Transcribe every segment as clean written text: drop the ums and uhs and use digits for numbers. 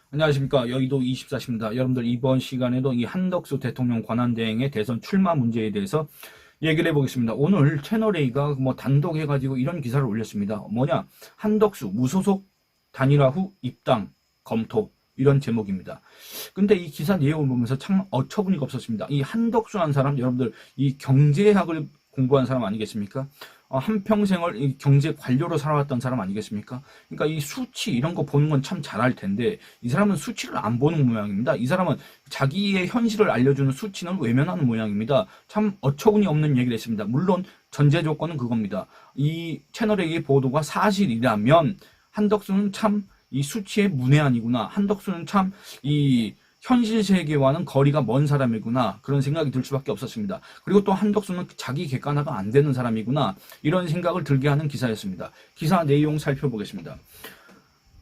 안녕하십니까. 여의도 24시입니다. 여러분들 이번 시간에도 이 한덕수 대통령 권한대행의 대선 출마 문제에 대해서 얘기를 해보겠습니다. 오늘 채널A가 뭐 단독 해가지고 이런 기사를 올렸습니다. 뭐냐? 한덕수 무소속 단일화 후 입당 검토. 이런 제목입니다. 근데 이 기사 내용을 보면서 참 어처구니가 없었습니다. 이 한덕수라는 사람, 여러분들 이 경제학을 공부한 사람 아니겠습니까? 한평생을 이 경제 관료로 살아왔던 사람 아니겠습니까? 그러니까 이 수치 이런 거 보는 건 참 잘할 텐데 이 사람은 수치를 안 보는 모양입니다. 이 사람은 자기의 현실을 알려주는 수치는 외면하는 모양입니다. 참 어처구니 없는 얘기를 했습니다. 물론 전제 조건은 그겁니다. 이 채널의 보도가 사실이라면 한덕수는 참 이 수치의 문외한이구나. 한덕수는 참 이 현실 세계와는 거리가 먼 사람이구나. 그런 생각이 들 수밖에 없었습니다. 그리고 또 한덕수는 자기 객관화가 안 되는 사람이구나. 이런 생각을 들게 하는 기사였습니다. 기사 내용 살펴보겠습니다.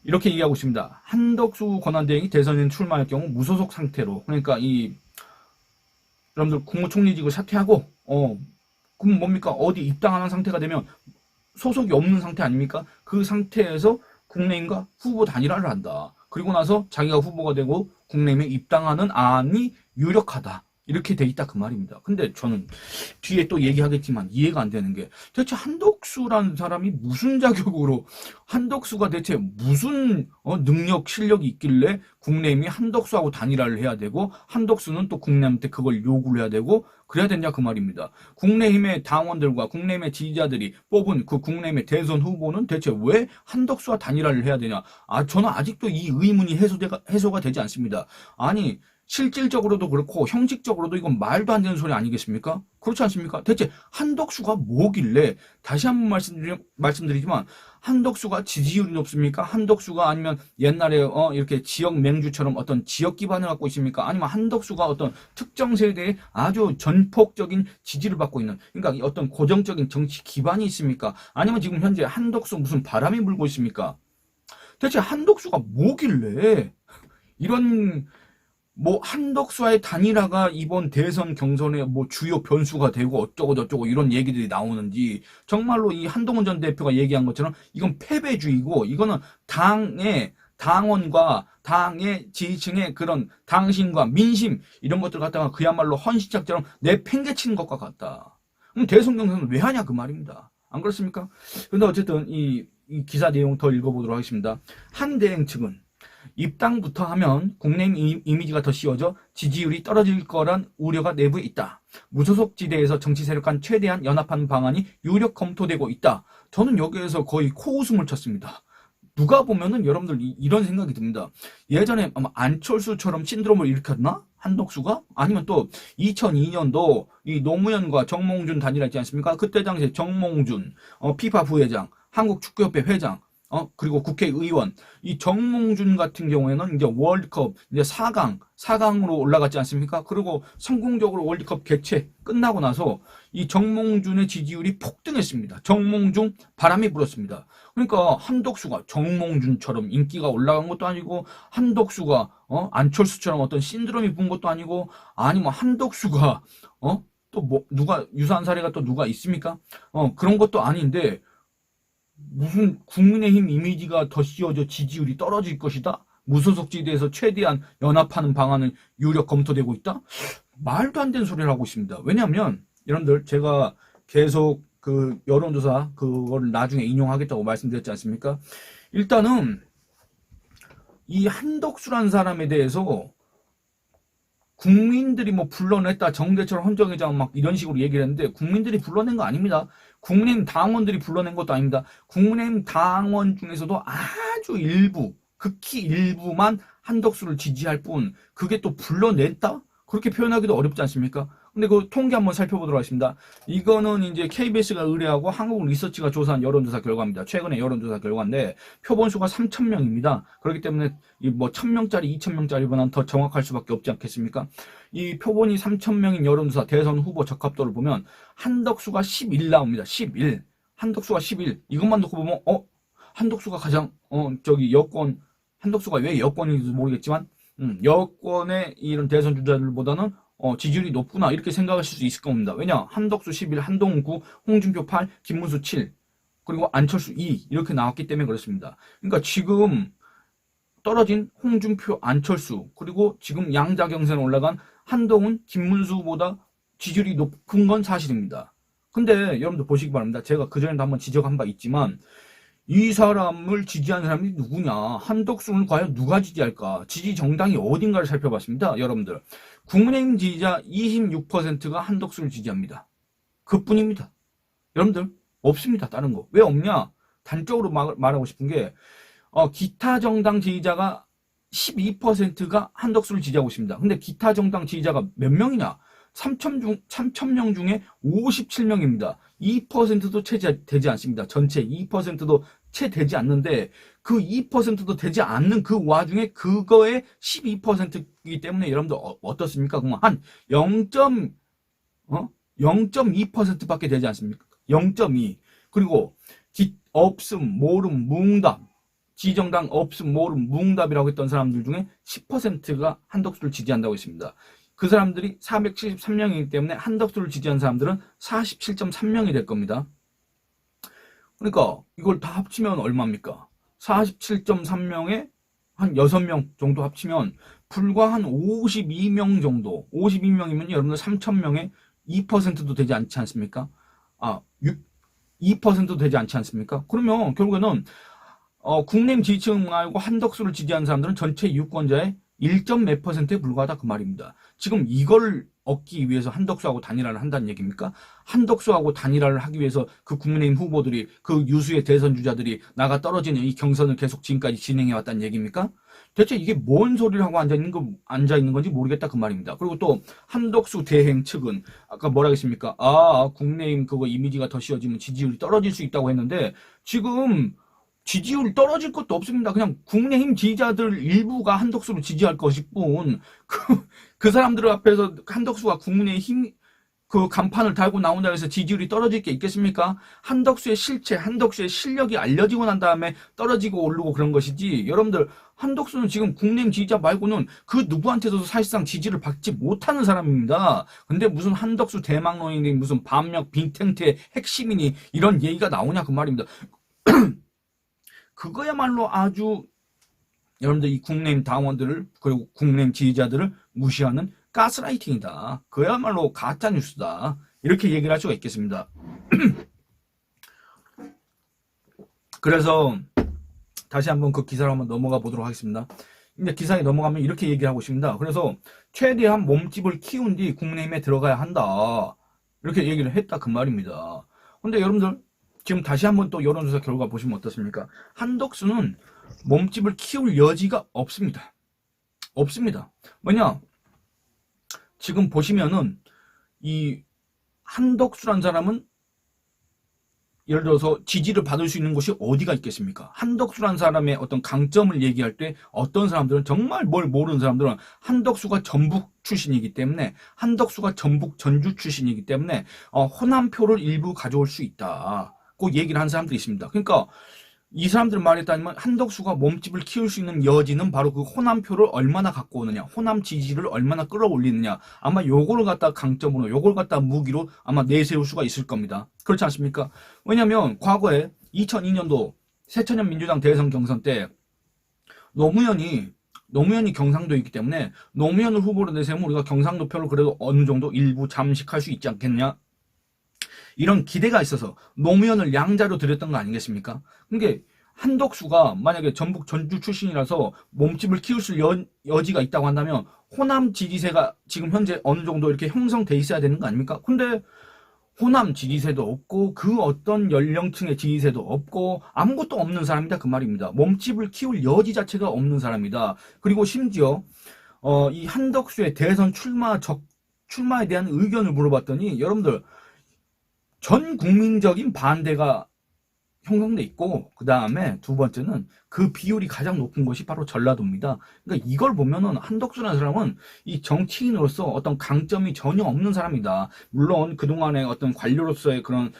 이렇게 얘기하고 있습니다. 한덕수 권한대행이 대선에 출마할 경우 무소속 상태로, 그러니까 이 여러분들 국무총리직을 사퇴하고 그럼 뭡니까? 어디 입당하는 상태가 되면 소속이 없는 상태 아닙니까? 그 상태에서 국내임과 후보 단일화를 한다. 그리고 나서 자기가 후보가 되고 국내임에 입당하는 안이 유력하다. 이렇게 돼 있다 그 말입니다. 근데 저는 뒤에 또 얘기하겠지만 이해가 안 되는 게 대체 한덕수라는 사람이 무슨 자격으로 한덕수가 대체 무슨 능력 실력이 있길래 국내임이 한덕수하고 단일화를 해야 되고 한덕수는 또 국내임한테 그걸 요구를 해야 되고 그래야 되냐 그 말입니다. 국내힘의 당원들과 국내힘의 지지자들이 뽑은 그 국내힘의 대선 후보는 대체 왜 한덕수와 단일화를 해야 되냐? 저는 아직도 이 의문이 해소가 되지 않습니다. 아니 실질적으로도 그렇고 형식적으로도 이건 말도 안 되는 소리 아니겠습니까? 그렇지 않습니까? 대체 한덕수가 뭐길래 다시 한번 말씀드리지만 한덕수가 지지율이 높습니까? 한덕수가 아니면 옛날에 이렇게 지역 맹주처럼 어떤 지역 기반을 갖고 있습니까? 아니면 한덕수가 어떤 특정 세대에 아주 전폭적인 지지를 받고 있는 그러니까 어떤 고정적인 정치 기반이 있습니까? 아니면 지금 현재 한덕수 무슨 바람이 불고 있습니까? 대체 한덕수가 뭐길래 이런 뭐 한덕수와의 단일화가 이번 대선 경선의 뭐 주요 변수가 되고 어쩌고 저쩌고 이런 얘기들이 나오는지 정말로 이 한동훈 전 대표가 얘기한 것처럼 이건 패배주의고 이거는 당원과 당의 지지층의 그런 당심과 민심 이런 것들 갖다가 그야말로 헌시짝처럼 내팽개치는 것과 같다. 그럼 대선 경선은 왜 하냐 그 말입니다. 안 그렇습니까? 근데 어쨌든 이 기사 내용 더 읽어보도록 하겠습니다. 한대행 측은 입당부터 하면 국내임 이미지가 더 씌워져 지지율이 떨어질 거란 우려가 내부에 있다. 무소속 지대에서 정치 세력 간 최대한 연합하는 방안이 유력 검토되고 있다. 저는 여기에서 거의 코웃음을 쳤습니다. 누가 보면은 여러분들 이런 생각이 듭니다. 예전에 아마 안철수처럼 신드롬을 일으켰나? 한덕수가? 아니면 또 2002년도 이 노무현과 정몽준 단일화 있지 않습니까? 그때 당시에 정몽준, 피파 부회장, 한국축구협회 회장, 그리고 국회의원. 이 정몽준 같은 경우에는 이제 월드컵, 이제 4강으로 올라갔지 않습니까? 그리고 성공적으로 월드컵 개최 끝나고 나서 이 정몽준의 지지율이 폭등했습니다. 정몽준 바람이 불었습니다. 그러니까 한덕수가 정몽준처럼 인기가 올라간 것도 아니고, 한덕수가, 안철수처럼 어떤 신드롬이 분 것도 아니고, 아니면 한덕수가, 또 뭐, 유사한 사례가 또 누가 있습니까? 그런 것도 아닌데, 무슨 국민의힘 이미지가 더 씌워져 지지율이 떨어질 것이다? 무소속 지대에서 최대한 연합하는 방안은 유력 검토되고 있다? 말도 안 되는 소리를 하고 있습니다. 왜냐하면 여러분들 제가 계속 그 여론조사 그거를 나중에 인용하겠다고 말씀드렸지 않습니까? 일단은 이 한덕수라는 사람에 대해서 국민들이 뭐 불러냈다 정대철 헌정회장 막 이런 식으로 얘기를 했는데 국민들이 불러낸 거 아닙니다. 국민의힘 당원들이 불러낸 것도 아닙니다. 국민의힘 당원 중에서도 아주 일부 극히 일부만 한덕수를 지지할 뿐 그게 또 불러냈다? 그렇게 표현하기도 어렵지 않습니까? 근데 그 통계 한번 살펴보도록 하겠습니다. 이거는 이제 KBS가 의뢰하고 한국 리서치가 조사한 여론조사 결과입니다. 최근에 여론조사 결과인데 표본수가 3,000명입니다. 그렇기 때문에 뭐 1,000명짜리, 2,000명짜리보다는 더 정확할 수밖에 없지 않겠습니까? 이 표본이 3,000명인 여론조사 대선 후보 적합도를 보면 한덕수가 11 나옵니다. 11. 한덕수가 11. 이것만 놓고 보면 한덕수가 가장 한덕수가 왜 여권인지 모르겠지만 여권의 이런 대선 주자들보다는 지지율이 높구나 이렇게 생각하실 수 있을 겁니다. 왜냐? 한덕수 11, 한동훈 9, 홍준표 8, 김문수 7, 그리고 안철수 2 이렇게 나왔기 때문에 그렇습니다. 그러니까 지금 떨어진 홍준표, 안철수, 그리고 지금 양자 경선에 올라간 한동훈, 김문수보다 지지율이 높은 건 사실입니다. 근데 여러분들 보시기 바랍니다. 제가 그전에도 한번 지적한 바 있지만 이 사람을 지지한 사람이 누구냐? 한덕수를 과연 누가 지지할까? 지지 정당이 어딘가를 살펴봤습니다. 여러분들. 국민의힘 지지자 26%가 한덕수를 지지합니다. 그뿐입니다. 여러분들 없습니다. 다른 거. 왜 없냐? 단적으로 말하고 싶은 게 기타 정당 지지자가 12%가 한덕수를 지지하고 있습니다. 근데 기타 정당 지지자가 몇 명이냐? 3,000명 중에 57명입니다. 2%도 채 되지 않습니다. 전체 2%도 채 되지 않는데 그 2%도 되지 않는 그 와중에 그거의 12%이기 때문에 여러분들 어떻습니까? 그럼 한 0.2%밖에 되지 않습니까? 0.2. 그리고 없음, 모름, 뭉답. 지정당 없음, 모름, 뭉답이라고 했던 사람들 중에 10%가 한덕수를 지지한다고 했습니다. 그 사람들이 473명이기 때문에 한덕수를 지지한 사람들은 47.3명이 될 겁니다. 그러니까 이걸 다 합치면 얼마입니까? 47.3명에 한 6명 정도 합치면 불과 한 52명 정도, 52명이면 여러분들 3,000명에 2%도 되지 않지 않습니까? 2%도 되지 않지 않습니까? 그러면 결국에는 국내임 지지층 말고 한덕수를 지지한 사람들은 전체 유권자의 1몇 %에 불과하다 그 말입니다. 지금 이걸 얻기 위해서 한덕수하고 단일화를 한다는 얘기입니까? 한덕수하고 단일화를 하기 위해서 그 국민의힘 후보들이 그 유수의 대선 주자들이 나가 떨어지는 이 경선을 계속 지금까지 진행해 왔다는 얘기입니까? 대체 이게 뭔 소리를 하고 앉아 있는 건지 모르겠다 그 말입니다. 그리고 또 한덕수 대행 측은 아까 뭐라 했습니까? 국내임 그거 이미지가 더 씌워지면 지지율이 떨어질 수 있다고 했는데 지금 지지율 떨어질 것도 없습니다. 그냥 국내힘 지지자들 일부가 한덕수를 지지할 것일 뿐, 그 사람들 앞에서 한덕수가 국내힘 그 간판을 달고 나온다 해서 지지율이 떨어질 게 있겠습니까? 한덕수의 실체, 한덕수의 실력이 알려지고 난 다음에 떨어지고 오르고 그런 것이지, 여러분들, 한덕수는 지금 국내힘 지지자 말고는 그 누구한테도 사실상 지지를 받지 못하는 사람입니다. 근데 무슨 한덕수 대망론이니 무슨 반역 빅텐트의 핵심이니 이런 얘기가 나오냐 그 말입니다. 그거야말로 아주 여러분들 이 국내임 당원들을 그리고 국내임 지지자들을 무시하는 가스라이팅이다. 그야말로 가짜뉴스다. 이렇게 얘기를 할 수가 있겠습니다. 그래서 다시 한번 그 기사를 한번 넘어가 보도록 하겠습니다. 근데 기사에 넘어가면 이렇게 얘기를 하고 있습니다. 그래서 최대한 몸집을 키운 뒤 국내임에 들어가야 한다. 이렇게 얘기를 했다 그 말입니다. 근데 여러분들 지금 다시 한번 또 여론조사 결과 보시면 어떻습니까? 한덕수는 몸집을 키울 여지가 없습니다. 없습니다. 뭐냐? 지금 보시면은 이 한덕수란 사람은 예를 들어서 지지를 받을 수 있는 곳이 어디가 있겠습니까? 한덕수란 사람의 어떤 강점을 얘기할 때 어떤 사람들은 정말 뭘 모르는 사람들은 한덕수가 전북 출신이기 때문에 한덕수가 전북 전주 출신이기 때문에 호남표를 일부 가져올 수 있다. 그 얘기를 한 사람들이 있습니다. 그러니까 이 사람들 말에 따르면 한덕수가 몸집을 키울 수 있는 여지는 바로 그 호남표를 얼마나 갖고 오느냐, 호남 지지를 얼마나 끌어올리느냐, 아마 요거를 갖다 강점으로, 요걸 갖다 무기로 아마 내세울 수가 있을 겁니다. 그렇지 않습니까? 왜냐면 과거에 2002년도 새천년 민주당 대선 경선 때 노무현이 경상도에 있기 때문에 노무현을 후보로 내세우면 우리가 경상도 표를 그래도 어느 정도 일부 잠식할 수 있지 않겠냐? 이런 기대가 있어서 노무현을 양자로 들였던 거 아니겠습니까? 그러니까 한덕수가 만약에 전북 전주 출신이라서 몸집을 키울 수 여지가 있다고 한다면 호남 지지세가 지금 현재 어느 정도 이렇게 형성돼 있어야 되는 거 아닙니까? 근데 호남 지지세도 없고 그 어떤 연령층의 지지세도 없고 아무것도 없는 사람이다 그 말입니다. 몸집을 키울 여지 자체가 없는 사람이다. 그리고 심지어 이 한덕수의 대선 출마에 대한 의견을 물어봤더니 여러분들 전 국민적인 반대가 형성돼 있고 그 다음에 두 번째는 그 비율이 가장 높은 것이 바로 전라도입니다. 그러니까 이걸 보면은 한덕수라는 사람은 이 정치인으로서 어떤 강점이 전혀 없는 사람이다. 물론 그동안의 어떤 관료로서의 그런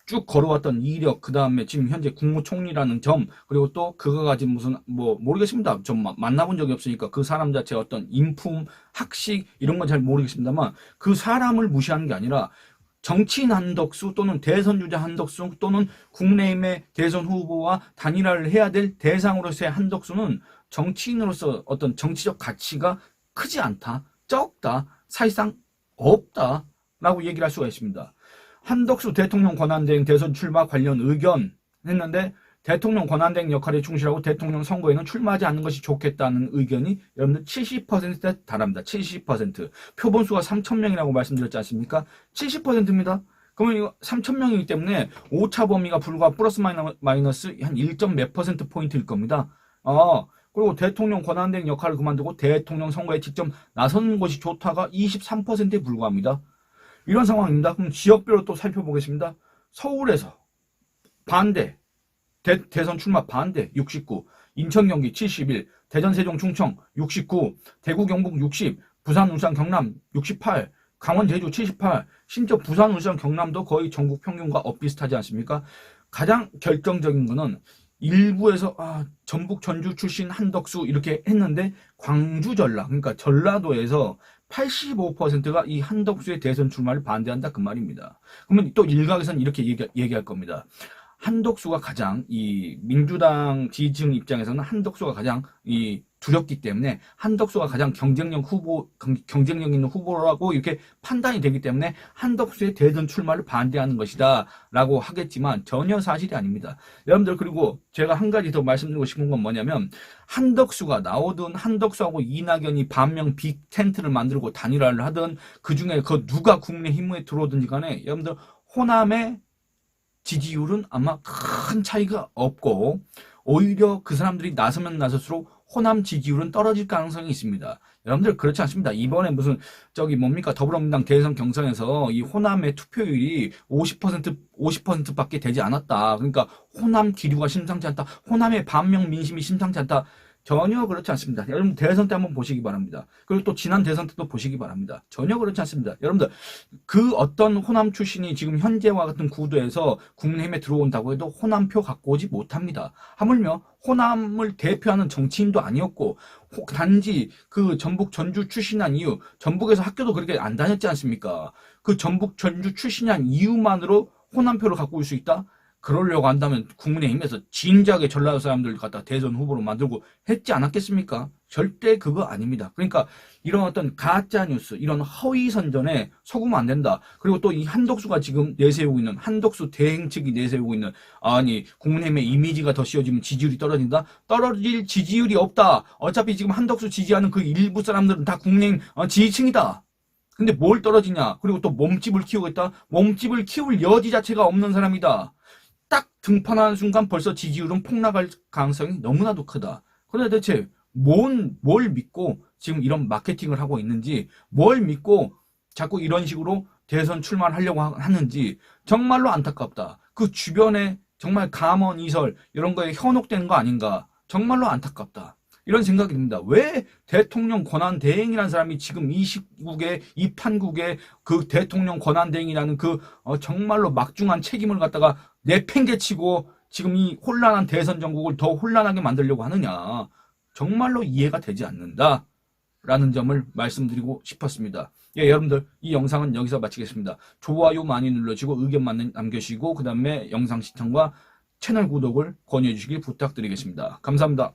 쭉 걸어왔던 이력, 그 다음에 지금 현재 국무총리라는 점, 그리고 또 그가 가진 무슨 모르겠습니다. 좀 만나본 적이 없으니까 그 사람 자체의 어떤 인품, 학식 이런 건 잘 모르겠습니다만 그 사람을 무시하는 게 아니라 정치인 한덕수 또는 대선주자 한덕수 또는 국내임의 대선 후보와 단일화를 해야 될 대상으로서의 한덕수는 정치인으로서 어떤 정치적 가치가 크지 않다, 적다, 사실상 없다라고 얘기를 할 수가 있습니다. 한덕수 대통령 권한대행 대선 출마 관련 의견 했는데 대통령 권한대행 역할에 충실하고 대통령 선거에는 출마하지 않는 것이 좋겠다는 의견이 여러분들 70%에 달합니다. 70%. 표본수가 3,000명이라고 말씀드렸지 않습니까? 70%입니다. 그러면 이거 3,000명이기 때문에 오차 범위가 불과 플러스 마이너스 한 1몇 퍼센트 포인트일 겁니다. 그리고 대통령 권한대행 역할을 그만두고 대통령 선거에 직접 나서는 것이 좋다가 23%에 불과합니다. 이런 상황입니다. 그럼 지역별로 또 살펴보겠습니다. 서울에서 반대, 대선 출마 반대 69, 인천 경기 71, 대전 세종 충청 69, 대구 경북 60, 부산 울산 경남 68, 강원 제주 78, 심지어 부산 울산 경남도 거의 전국 평균과 엇비슷하지 않습니까? 가장 결정적인 거는 일부에서 전북 전주 출신 한덕수 이렇게 했는데 광주 전라 그러니까 전라도에서 85%가 이 한덕수의 대선 출마를 반대한다 그 말입니다. 그러면 또 일각에서는 이렇게 얘기할 겁니다. 한덕수가 가장 이 민주당 지지층 입장에서는 한덕수가 가장 이 두렵기 때문에 한덕수가 가장 경쟁력 있는 후보라고 이렇게 판단이 되기 때문에 한덕수의 대선 출마를 반대하는 것이다 라고 하겠지만 전혀 사실이 아닙니다. 여러분들 그리고 제가 한 가지 더 말씀드리고 싶은 건 뭐냐면 한덕수가 나오든 한덕수하고 이낙연이 반명 빅 텐트를 만들고 단일화를 하든 그중에 그 누가 국민의힘에 들어오든지 간에 여러분들 호남의 지지율은 아마 큰 차이가 없고 오히려 그 사람들이 나서면 나설수록 호남 지지율은 떨어질 가능성이 있습니다. 여러분들 그렇지 않습니다. 이번에 무슨 더불어민주당 대선 경선에서 이 호남의 투표율이 50%밖에 되지 않았다. 그러니까 호남 기류가 심상치 않다. 호남의 반명 민심이 심상치 않다. 전혀 그렇지 않습니다. 여러분 대선 때 한번 보시기 바랍니다. 그리고 또 지난 대선 때도 보시기 바랍니다. 전혀 그렇지 않습니다. 여러분들 그 어떤 호남 출신이 지금 현재와 같은 구도에서 국민의힘에 들어온다고 해도 호남표 갖고 오지 못합니다. 하물며 호남을 대표하는 정치인도 아니었고 단지 그 전북 전주 출신한 이유 전북에서 학교도 그렇게 안 다녔지 않습니까? 그 전북 전주 출신한 이유만으로 호남표를 갖고 올 수 있다? 그러려고 한다면 국민의힘에서 진작에 전라도 사람들 갖다 대선 후보로 만들고 했지 않았겠습니까? 절대 그거 아닙니다. 그러니까 이런 어떤 가짜 뉴스, 이런 허위 선전에 속으면 안 된다. 그리고 또 이 한덕수가 지금 내세우고 있는 한덕수 대행 측이 내세우고 있는 국민의힘의 이미지가 더 씌워지면 지지율이 떨어진다. 떨어질 지지율이 없다. 어차피 지금 한덕수 지지하는 그 일부 사람들은 다 국민의힘 지지층이다. 근데 뭘 떨어지냐? 그리고 또 몸집을 키우고 있다. 몸집을 키울 여지 자체가 없는 사람이다. 딱 등판하는 순간 벌써 지지율은 폭락할 가능성이 너무나도 크다. 그런데 대체 뭘 믿고 지금 이런 마케팅을 하고 있는지, 뭘 믿고 자꾸 이런 식으로 대선 출마를 하려고 하는지 정말로 안타깝다. 그 주변에 정말 감언 이설 이런 거에 현혹되는 거 아닌가. 정말로 안타깝다. 이런 생각이 듭니다. 왜 대통령 권한대행이라는 사람이 지금 이 시국에, 이 판국에 그 대통령 권한대행이라는 그 정말로 막중한 책임을 갖다가 내팽개치고 지금 이 혼란한 대선 정국을 더 혼란하게 만들려고 하느냐. 정말로 이해가 되지 않는다. 라는 점을 말씀드리고 싶었습니다. 예, 여러분들 이 영상은 여기서 마치겠습니다. 좋아요 많이 눌러주시고 의견 많이 남겨주시고 그 다음에 영상 시청과 채널 구독을 권유해 주시길 부탁드리겠습니다. 감사합니다.